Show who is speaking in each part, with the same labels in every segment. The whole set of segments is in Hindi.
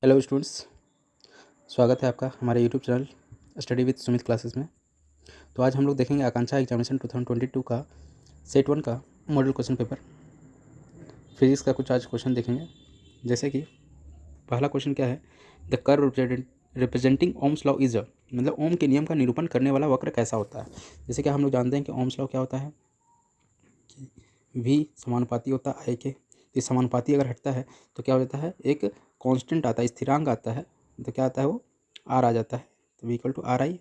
Speaker 1: हेलो स्टूडेंट्स, स्वागत है आपका हमारे YouTube channel study with Sumit classes में। तो आज हम लोग देखेंगे आकांक्षा एग्जामिनेशन 2022 का सेट 1 का मॉडल क्वेश्चन पेपर फिजिक्स का कुछ आज क्वेश्चन देखेंगे। जैसे कि पहला क्वेश्चन क्या है, the curve representing Ohm's law is मतलब ओम के नियम का निरूपण करने वाला वक्र कैसा होता है। जैसे कि हम लोग जानते हैं कि ओम्स लॉ क्या होता है कि v समानुपाती होता है आई के। इस समानुपाती अगर हटता है तो क्या हो जाता है, एक कांस्टेंट आता है, स्थिरांक आता है, तो क्या आता है वो r आ जाता है। तो v equal to R I,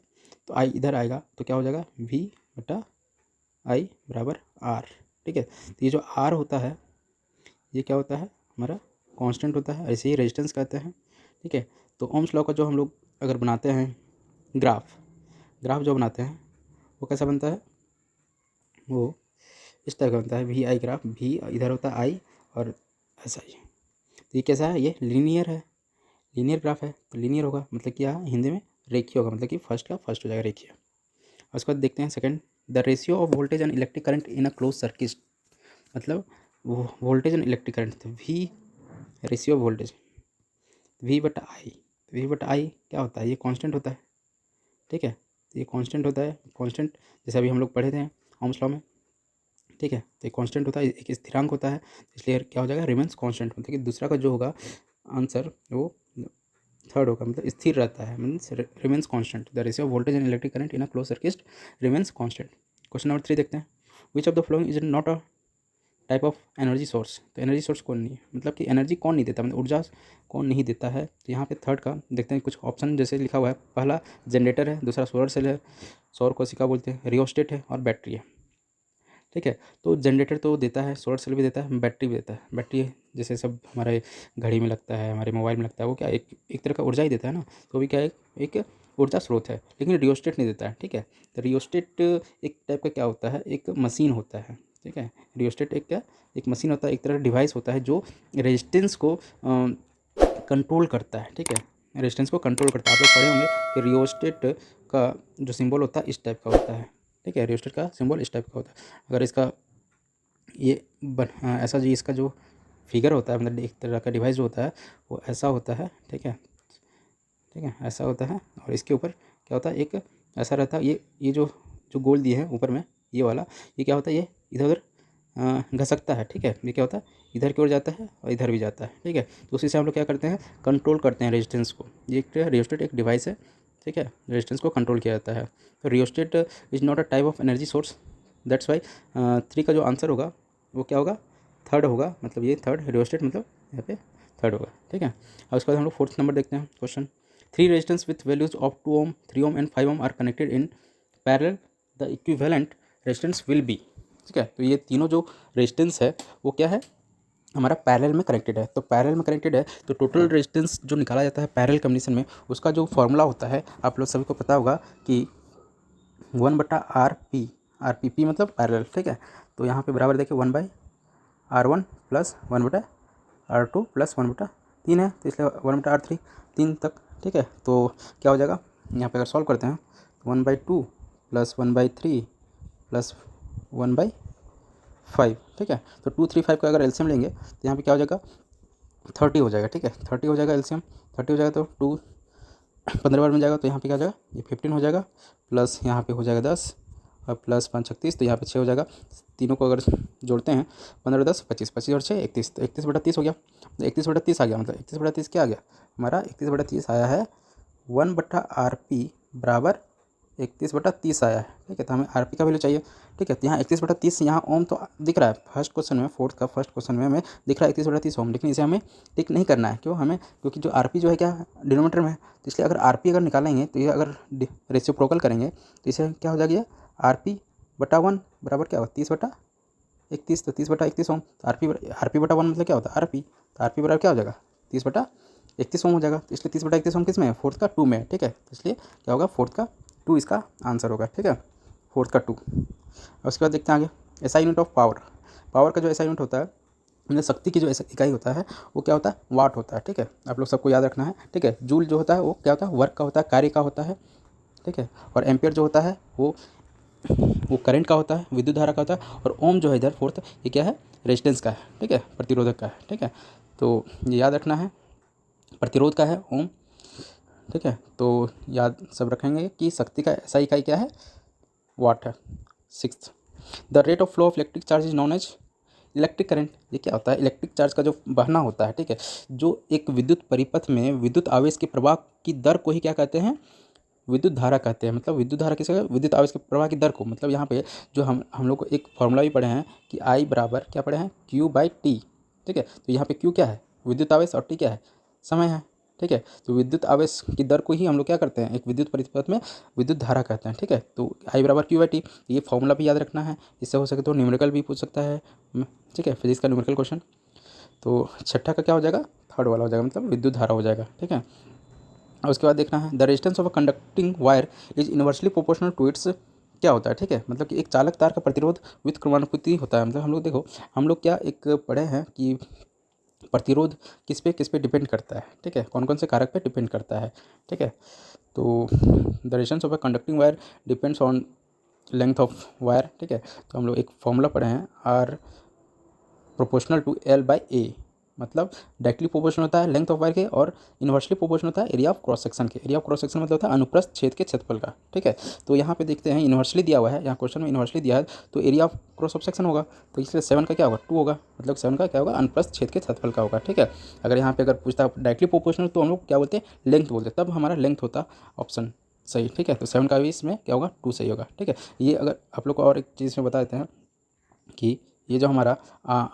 Speaker 1: तो i इधर आएगा तो क्या हो जाएगा v बटा आई बराबर r। ठीक है, तो ये जो r होता है ये क्या होता है, हमारा कांस्टेंट होता है, ऐसे ही रेजिस्टेंस कहते हैं। ठीक है, तो ओम्स लॉ का जो हम लोग अगर बनाते हैं ग्राफ जो बनाते हैं वो कैसा बनता है, वो इस टाइप का बनता है, वी आई ग्राफ, भी इधर होता है आई और ऐसा ही। तो ये कैसा है, ये लीनियर ग्राफ है, तो लीनियर होगा मतलब कि यहाँ हिंदी में रेखीय होगा, मतलब कि फर्स्ट का फर्स्ट हो जाएगा रेखीय। और उसके बाद देखते हैं second, the ratio of voltage and electric current in a close circuit, मतलब वो वोल्टेज एंड इलेक्ट्रिक करंट, तो V ratio of voltage V बटा आई क्या होता है, ये कांस्टेंट होता है। ठीक है, तो ये कांस्टेंट होता है, कांस्टेंट जैसे अभी हम लोग पढ़े थे ओम्स लॉ में। ठीक है, तो ये कांस्टेंट होता है, एक स्थिरांक होता है, इसलिए क्या हो जाएगा रिमेंस कांस्टेंट, मतलब कि दूसरा का जो होगा आंसर वो थर्ड होगा, मतलब स्थिर रहता है, means remains constant. The ratio of voltage and electric current in a close circuit remains constant. Question number 3 देखते हैं, which of the following is not a type of energy source. तो एनर्जी सोर्स कौन नहीं है, मतलब कि एनर्जी कौन नहीं देता, मतलब ऊर्जा कौन नहीं देता है। तो यहाँ पे थर्ड का देखते हैं कुछ ऑप्शन, जैसे लिखा हुआ है, पहला जनरेटर है, दूसरा सोलर सेल है, सौर कोशिका बोलते हैं, रियोस्टेट है और बैटरी है। ठीक है, तो जनरेटर तो देता है, सोलर सेल भी देता है, बैटरी भी देता है। बैटरी जैसे सब हमारे घड़ी में लगता है, हमारे मोबाइल में लगता है, वो क्या एक तरह का ऊर्जा ही देता है ना, तो भी क्या है, एक ऊर्जा स्रोत है, लेकिन रियोस्टेट नहीं देता है। ठीक है, तो रियोस्टेट एक टाइप का क्या होता है, एक मशीन होता है। ठीक है, रियोस्टेट एक मशीन होता है, एक तरह डिवाइस होता है जो रेजिस्टेंस को कंट्रोल करता है। ठीक है, रेजिस्टेंस को कंट्रोल करता है। आप लोग पढ़े होंगे कि रियोस्टेट का जो सिंबल होता है इस टाइप का होता है। ठीक है, रियोस्टेट का सिंबल इस टाइप का होता है। अगर इसका ये ऐसा जी इसका जो फिगर होता है, मतलब एक तरह का डिवाइस जो होता है वो ऐसा होता है। ठीक है, ऐसा होता है, और इसके ऊपर क्या होता है, एक ऐसा रहता है, ये जो जो गोल दिए हैं ऊपर में, ये वाला, ये क्या होता है, ये इधर उधर घसकता है। ठीक है, ये क्या होता है, इधर की ओर जाता है और इधर भी जाता है। ठीक है, तो उसी से हम लोग क्या करते हैं, कंट्रोल करते हैं रेजिस्टेंस को। ये एक रियोस्टेट एक डिवाइस है। ठीक है, रेजिस्टेंस को कंट्रोल किया जाता है। तो rheostat is not a type of energy source, that's why 3 का जो आंसर होगा वो क्या होगा, थर्ड होगा, मतलब ये थर्ड रियोस्टेट, मतलब यहाँ पे थर्ड होगा। ठीक है, और उसके बाद हम लोग फोर्थ नंबर देखते हैं question, 3 resistance with values of 2 ohm 3 ohm and 5 ohm are connected in parallel, the equivalent resistance will be. ठीक है, तो ये तीनों जो रेजिस्टेंस है वो क्या है, हमारा पैरेलल में कनेक्टेड है। तो पैरेलल में कनेक्टेड है तो टोटल रेजिस्टेंस जो निकाला जाता है पैरेलल कम्बिनेशन में, उसका जो फॉर्मूला होता है आप लोग सभी को पता होगा कि 1/RP मतलब पैरेलल। ठीक है, तो यहाँ पे बराबर देखिए 1/R1 प्लस 1/R2 प्लस 1/3 है, तो इसलिए 1/R3 3 तक। ठीक है, तो क्या हो जाएगा, यहाँ पे अगर सॉल्व करते हैं 1/2 प्लस 1/3 प्लस 1/5। ठीक है, तो 2 3 5 का अगर एलसीएम लेंगे तो यहाँ पे क्या हो जाएगा, 30 हो जाएगा। ठीक है, 30 हो जाएगा एलसीएम, 30 हो जाएगा तो 2 15 बार में जाएगा, तो यहाँ पे क्या हो जाएगा, ये 15 हो जाएगा, प्लस यहाँ पे हो जाएगा 10 और प्लस 5 36, तो यहाँ पे 6 हो जाएगा। तीनों को अगर जोड़ते हैं 15 10 25, 25 और 6 31, तो 31/30 हो गया। तो 31/30 आ गया, मतलब 31/30 क्या आ गया हमारा, 31/30 आया है 1/RP बराबर 31/30 आया है। ठीक है, तो हमें आरपी का वैल्यू चाहिए। ठीक है, तो यहाँ 31/30 यहाँ ओम तो दिख रहा है, फर्स्ट क्वेश्चन में, फोर्थ का फर्स्ट क्वेश्चन में हमें दिख रहा है 31/30 ओम, लेकिन इसे हमें टिक नहीं करना है। क्यों, हमें क्योंकि जो आरपी जो है क्या डिनोमीटर में है, तो इसलिए अगर आरपी अगर निकालेंगे तो ये अगर रेसिप्रोकल करेंगे तो इसे क्या हो जाएगा, RP/1 बराबर क्या होगा 30/31, तो 30/31 ओम। तो RP/1 मतलब क्या होता है आरपी, तो आरपी बराबर क्या हो जाएगा 30/31 ओम हो जाएगा। तो इसलिए 30/31 ओम किस में है, फोर्थ का 2 में। ठीक है, तो इसलिए क्या होगा, फोर्थ का 2 इसका आंसर होगा। ठीक है, फोर्थ का 2। और उसके बाद देखते हैं आगे, एसआई यूनिट ऑफ पावर का जो एसआई यूनिट होता है, मतलब शक्ति की जो इकाई होता है वो क्या होता है, वाट होता है। ठीक है, आप लोग सबको याद रखना है। ठीक है, जूल जो होता है वो क्या होता है, वर्क का होता है, कार्य का होता है। ठीक है, और एम्पियर जो होता है वो करंट का होता है, विद्युत धारा का होता है। और ओम जो है इधर फोर्थ, ये क्या है, रेजिस्टेंस का है। ठीक है, प्रतिरोधक का है। ठीक है, तो ये याद रखना है। प्रतिरोध का है ओम, ठीक है। तो याद सब रखेंगे कि शक्ति का SI इकाई क्या है, वाट है। 6th, the rate of flow of electric charge is known as electric current. ये क्या होता है, इलेक्ट्रिक चार्ज का जो बहना होता है, ठीक है, जो एक विद्युत परिपथ में विद्युत आवेश के प्रवाह की दर को ही क्या कहते हैं, विद्युत धारा कहते हैं। मतलब विद्युत धारा किसे, विद्युत आवेश के प्रवाह की दर को। मतलब यहाँ पे जो हम लोग को एक फॉर्मूला भी पढ़े हैं कि I बराबर क्या पढ़े हैं, Q/T, ठीक है। तो यहाँ पे Q क्या है, विद्युत आवेश, और T क्या है, समय है, ठीक है। तो विद्युत आवेश की दर को ही हम लोग क्या करते हैं, एक विद्युत परिपथ में विद्युत धारा कहते हैं, ठीक है। तो I बराबर Q/T, ये फॉर्मूला भी याद रखना है। इससे हो सके तो न्यूमेरिकल भी पूछ सकता है, ठीक है, फिजिक्स का न्यूमेरिकल क्वेश्चन। तो छठा का क्या हो जाएगा, थर्ड वाला हो जाएगा, मतलब विद्युत धारा हो जाएगा, ठीक है। और उसके बाद देखना है the resistance of a conducting wire is inversely proportional to its, क्या होता है, ठीक है। मतलब कि एक चालक तार का प्रतिरोध विद क्रमानुपाती होता है। मतलब हम लोग देखो, हम लोग क्या एक पढ़े हैं कि प्रतिरोध किस पे डिपेंड करता है, ठीक है, कौन कौन से कारक पे डिपेंड करता है, ठीक है। तो the resistance of a conducting wire depends on length of wire, ठीक है। तो हम लोग एक फॉर्मूला पढ़े हैं, R प्रोपोर्शनल टू L/A, मतलब डायरेक्टली प्रोपोर्शनल होता है लेंथ ऑफ वायर के, और इनवर्सली प्रोपोर्शनल होता है एरिया ऑफ क्रॉस सेक्शन के। एरिया ऑफ क्रॉस सेक्शन मतलब होता है अनुप्रस्थ छेद के क्षेत्रफल का, ठीक है। तो यहाँ पे देखते हैं इनवर्सली दिया हुआ है, यहाँ क्वेश्चन में इनवर्सली दिया है, तो area of cross of section होगा, तो इसलिए 7 का क्या होगा, 2 होगा, मतलब 7 का क्या होगा, अनुप्रस्थ छेद के क्षेत्रफल का होगा, ठीक है। अगर यहाँ पे अगर पूछता डायरेक्टली प्रोपोर्शनल तो हम लोग क्या बोलते हैं, लेंथ बोलते हैं, तब हमारा लेंथ होता ऑप्शन सही, ठीक है। तो 7 का भी इसमें क्या होगा, 2 सही होगा, ठीक है। ये अगर आप लोग को और एक चीज़ में बता देते हैं कि ये जो हमारा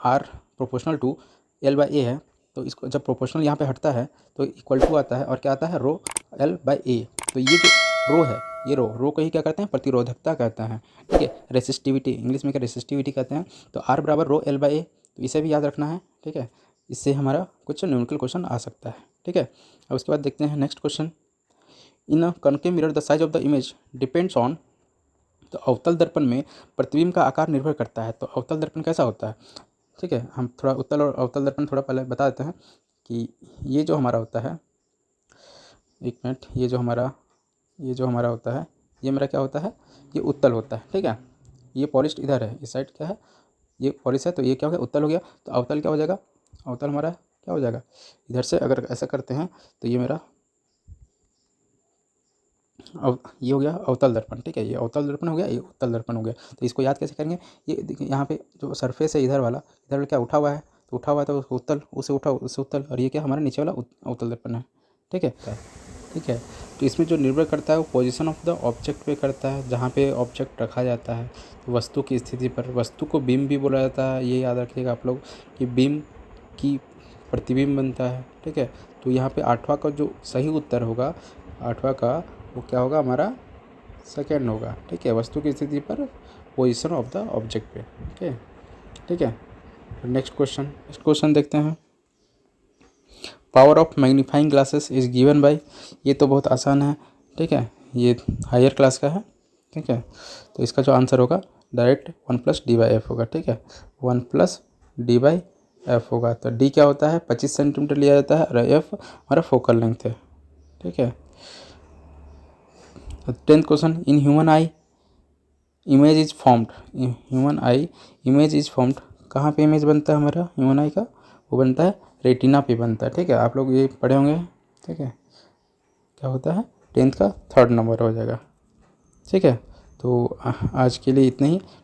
Speaker 1: R प्रोपोर्शनल टू L/A है, तो इसको जब प्रोपोर्शनल यहाँ पे हटता है तो इक्वल टू आता है, और क्या आता है, रो L/A। तो ये जो रो है, ये रो को ही क्या कहते हैं, प्रतिरोधकता कहते हैं, ठीक है। रेसिस्टिविटी, इंग्लिश में क्या रेसिस्टिविटी कहते हैं। तो R बराबर रो L/A, तो इसे भी याद रखना है, ठीक है। इससे हमारा कुछ न्यूमेरिकल क्वेश्चन आ सकता है, ठीक है। अब उसके बाद देखते हैं next question, in a concave mirror the size of the image depends on, तो अवतल दर्पण में प्रतिबिंब का आकार निर्भर करता है। तो अवतल दर्पण कैसा होता है, ठीक है। हम थोड़ा उत्तल और अवतल दर्पण थोड़ा पहले बता देते हैं कि ये जो हमारा होता है, एक मिनट, ये जो हमारा होता है, ये मेरा क्या होता है, ये उत्तल होता है, ठीक है। ये पॉलिश्ड इधर है, इस साइड क्या है, ये पॉलिश है, तो ये क्या हो गया, उत्तल हो गया। तो अवतल क्या हो जाएगा, अवतल हमारा क्या हो जाएगा, इधर से अगर ऐसा करते हैं तो ये मेरा ये हो गया अवतल दर्पण, ठीक है। ये अवतल दर्पण हो गया, ये उत्तल दर्पण हो गया। तो इसको याद कैसे करेंगे, ये देखिए यहाँ पे जो सरफेस है इधर वाला क्या उठा हुआ है, तो उठा हुआ है तो उसको उत्तल, उसे उठा उससे उत्तल, और ये क्या हमारा नीचे वाला अवतल दर्पण है, ठीक है, ठीक है। तो इसमें जो निर्भर करता है वो पोजीशन ऑफ द ऑब्जेक्ट पे करता है, जहाँ पे ऑब्जेक्ट रखा जाता है, तो वस्तु की स्थिति पर। वस्तु को बीम भी बोला जाता है, ये याद रखिएगा आप लोग कि बीम की प्रतिबिंब बनता है, ठीक है। तो यहाँ पे 8वां का जो सही उत्तर होगा, 8वां का वो क्या होगा, हमारा सेकेंड होगा, ठीक है, वस्तु की स्थिति पर, पोजीशन ऑफ द ऑब्जेक्ट पे, ठीक है, ठीक है। नेक्स्ट क्वेश्चन देखते हैं, power of magnifying glasses is given by, ये तो बहुत आसान है, ठीक है, ये हायर क्लास का है, ठीक है। तो इसका जो आंसर होगा डायरेक्ट 1+D/F होगा, ठीक है, 1+D/F होगा। तो D क्या होता है, 25 सेंटीमीटर लिया जाता है, और F हमारा फोकल लेंथ है, ठीक है। 10th question, in human I image is formed, human I image is formed, कहाँ पे इमेज बनता है हमारा ह्यूमन आई का, वो बनता है रेटिना पे बनता है, ठीक है। आप लोग ये पढ़े होंगे, ठीक है, क्या होता है, 10th का 3rd नंबर हो जाएगा, ठीक है। तो आज के लिए इतना ही।